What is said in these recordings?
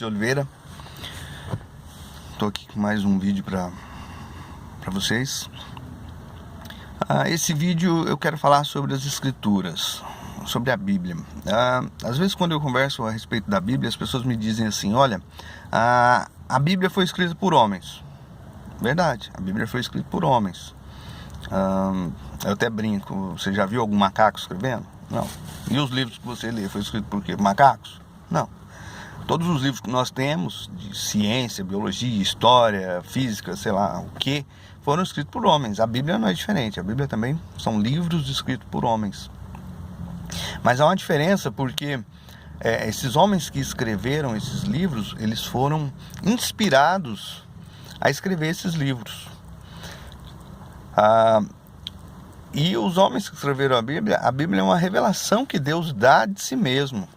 de Oliveira. Estou aqui com mais um vídeo para vocês. Esse vídeo eu quero falar sobre as escrituras, sobre a Bíblia. Às vezes quando eu converso a respeito da Bíblia, as pessoas me dizem assim: olha, a Bíblia foi escrita por homens. Verdade, a Bíblia foi escrita por homens. Eu até brinco: você já viu algum macaco escrevendo? Não. E os livros que você lê, foi escrito por quê? Macacos? Não. Todos os livros que nós temos, de ciência, biologia, história, física, sei lá o que, foram escritos por homens. A Bíblia não é diferente. A Bíblia também são livros escritos por homens. Mas há uma diferença porque esses homens que escreveram esses livros, eles foram inspirados a escrever esses livros. E os homens que escreveram a Bíblia é uma revelação que Deus dá de si mesmo.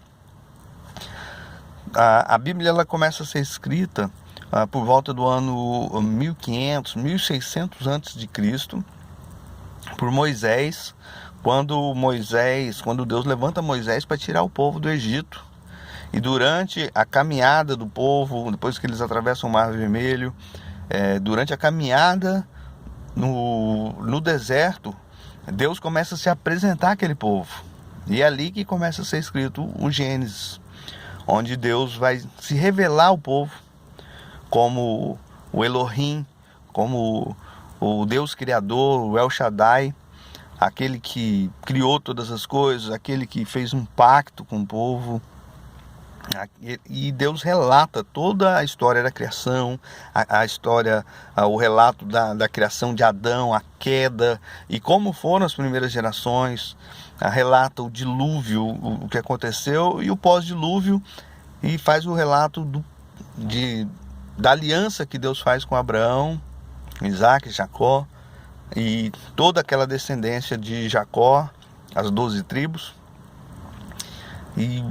A Bíblia ela começa a ser escrita por volta do ano 1500, 1600 a.C., por Moisés, quando Deus levanta Moisés para tirar o povo do Egito. E durante a caminhada do povo, depois que eles atravessam o Mar Vermelho, durante a caminhada no deserto, Deus começa a se apresentar àquele povo. E é ali que começa a ser escrito o Gênesis, onde Deus vai se revelar ao povo como o Elohim, como o Deus Criador, o El Shaddai, aquele que criou todas as coisas, aquele que fez um pacto com o povo. E Deus relata toda a história da criação, a história, o relato da criação de Adão, a queda e como foram as primeiras gerações. Relata o dilúvio, o que aconteceu, e o pós-dilúvio, e faz o relato da aliança que Deus faz com Abraão, Isaac, Jacó e toda aquela descendência de Jacó, as 12 tribos. E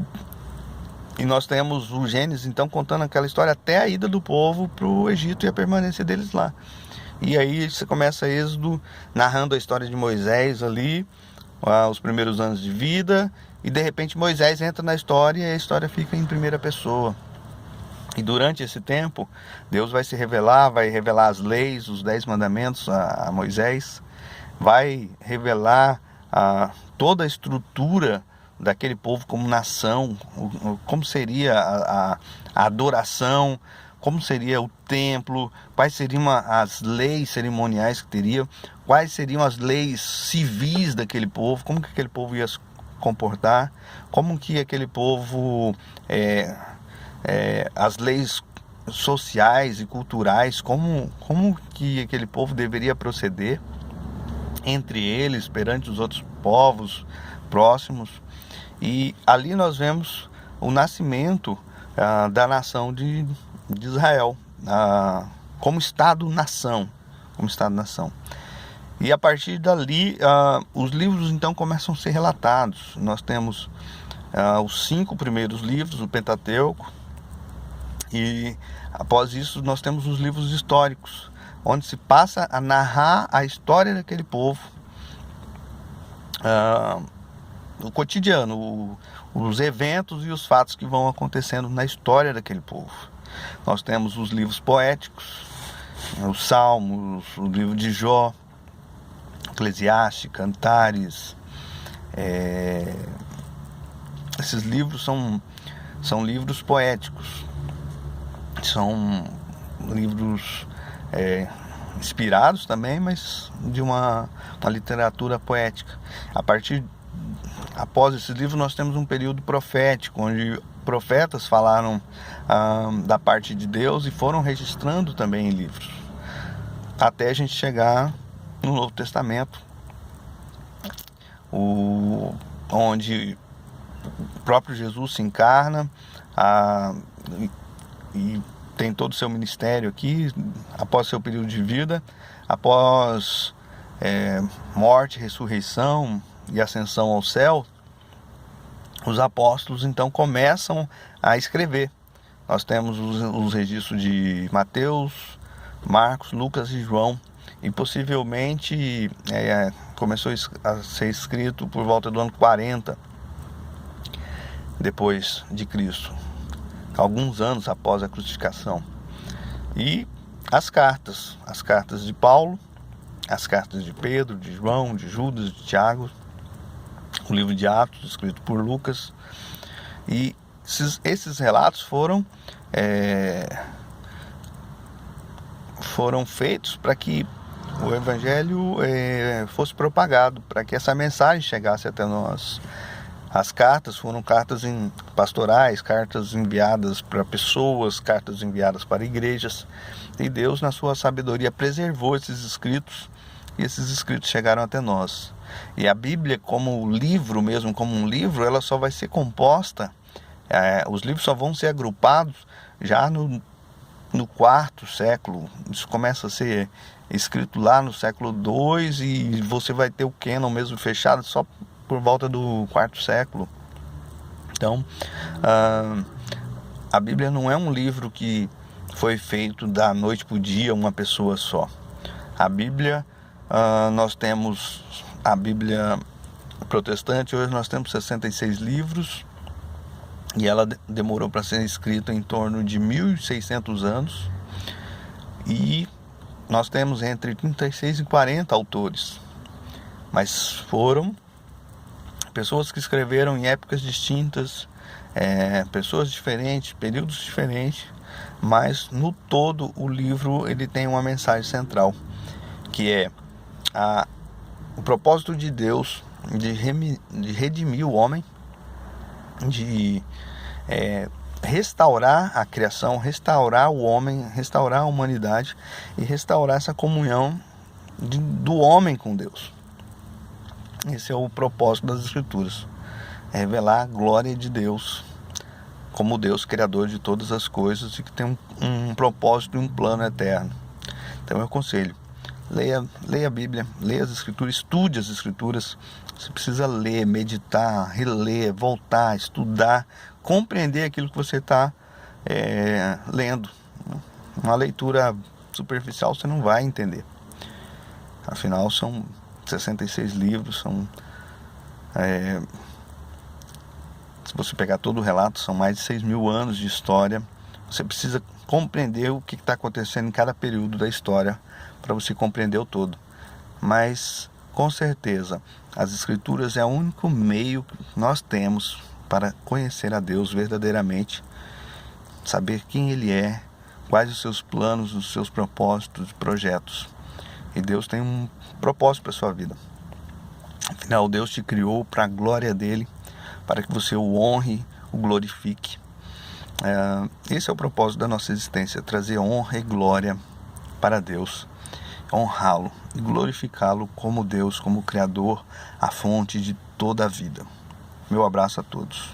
nós temos o Gênesis, então, contando aquela história até a ida do povo para o Egito e a permanência deles lá. E aí você começa Êxodo narrando a história de Moisés ali, os primeiros anos de vida, e de repente Moisés entra na história e a história fica em primeira pessoa. E durante esse tempo, Deus vai revelar as leis, os 10 mandamentos a Moisés, vai revelar toda a estrutura daquele povo como nação, como seria a adoração, como seria o templo, quais seriam as leis cerimoniais que teria, quais seriam as leis civis daquele povo, como que aquele povo ia se comportar, como que aquele povo, as leis sociais e culturais, como que aquele povo deveria proceder entre eles, perante os outros povos próximos. E ali nós vemos o nascimento da nação de Israel, como Estado-nação. E a partir dali, os livros então começam a ser relatados. Nós temos os 5 primeiros livros, o Pentateuco, e após isso nós temos os livros históricos, onde se passa a narrar a história daquele povo, o cotidiano, os eventos e os fatos que vão acontecendo na história daquele povo. Nós temos os livros poéticos, os Salmos, o livro de Jó, Eclesiastes, Cantares. Esses livros são livros poéticos, são livros inspirados também, mas de uma literatura poética. Após esse livro nós temos um período profético, onde profetas falaram da parte de Deus e foram registrando também em livros, até a gente chegar no Novo Testamento, onde o próprio Jesus se encarna e tem todo o seu ministério aqui, após seu período de vida, após morte, ressurreição e ascensão ao céu. Os apóstolos então começam a escrever. Nós temos os registros de Mateus, Marcos, Lucas e João, e possivelmente começou a ser escrito por volta do ano 40 depois de Cristo. alguns anos após a crucificação. E as cartas de Paulo, as cartas de Pedro, de João, de Judas, de Tiago, o livro de Atos, escrito por Lucas. E esses relatos foram feitos para que o Evangelho fosse propagado, para que essa mensagem chegasse até nós. As cartas foram cartas pastorais, cartas enviadas para pessoas, cartas enviadas para igrejas. E Deus, na sua sabedoria, preservou esses escritos, e esses escritos chegaram até nós. E a Bíblia, como livro mesmo, como um livro, ela só vai ser composta, os livros só vão ser agrupados já no quarto século. Isso começa a ser escrito lá no século II, e você vai ter o cânon mesmo fechado só por volta do quarto século. Então, a Bíblia não é um livro que foi feito da noite para o dia, uma pessoa só. A Bíblia, nós temos a Bíblia protestante, hoje nós temos 66 livros, e ela demorou para ser escrita em torno de 1.600 anos, e nós temos entre 36 e 40 autores, mas foram pessoas que escreveram em épocas distintas, pessoas diferentes, períodos diferentes, mas no todo o livro ele tem uma mensagem central, que é o propósito de Deus de redimir o homem, de restaurar a criação, restaurar o homem, restaurar a humanidade e restaurar essa comunhão do homem com Deus. Esse é o propósito das Escrituras, revelar a glória de Deus como Deus criador de todas as coisas e que tem um propósito e um plano eterno. Então eu aconselho, leia a Bíblia, leia as Escrituras, estude as Escrituras. Você precisa ler, meditar, reler, voltar, estudar, compreender aquilo que você está lendo. Uma leitura superficial você não vai entender. Afinal, são 66 livros, se você pegar todo o relato, são mais de 6.000 anos de história. Você precisa compreender o que está acontecendo em cada período da história para você compreender o todo. Mas, com certeza, as Escrituras é o único meio que nós temos para conhecer a Deus verdadeiramente, saber quem Ele é, quais os seus planos, os seus propósitos e projetos. E Deus tem um propósito para a sua vida. Afinal, Deus te criou para a glória dEle, para que você o honre, o glorifique. Esse é o propósito da nossa existência, trazer honra e glória para Deus, honrá-lo e glorificá-lo como Deus, como Criador, a fonte de toda a vida. Meu abraço a todos.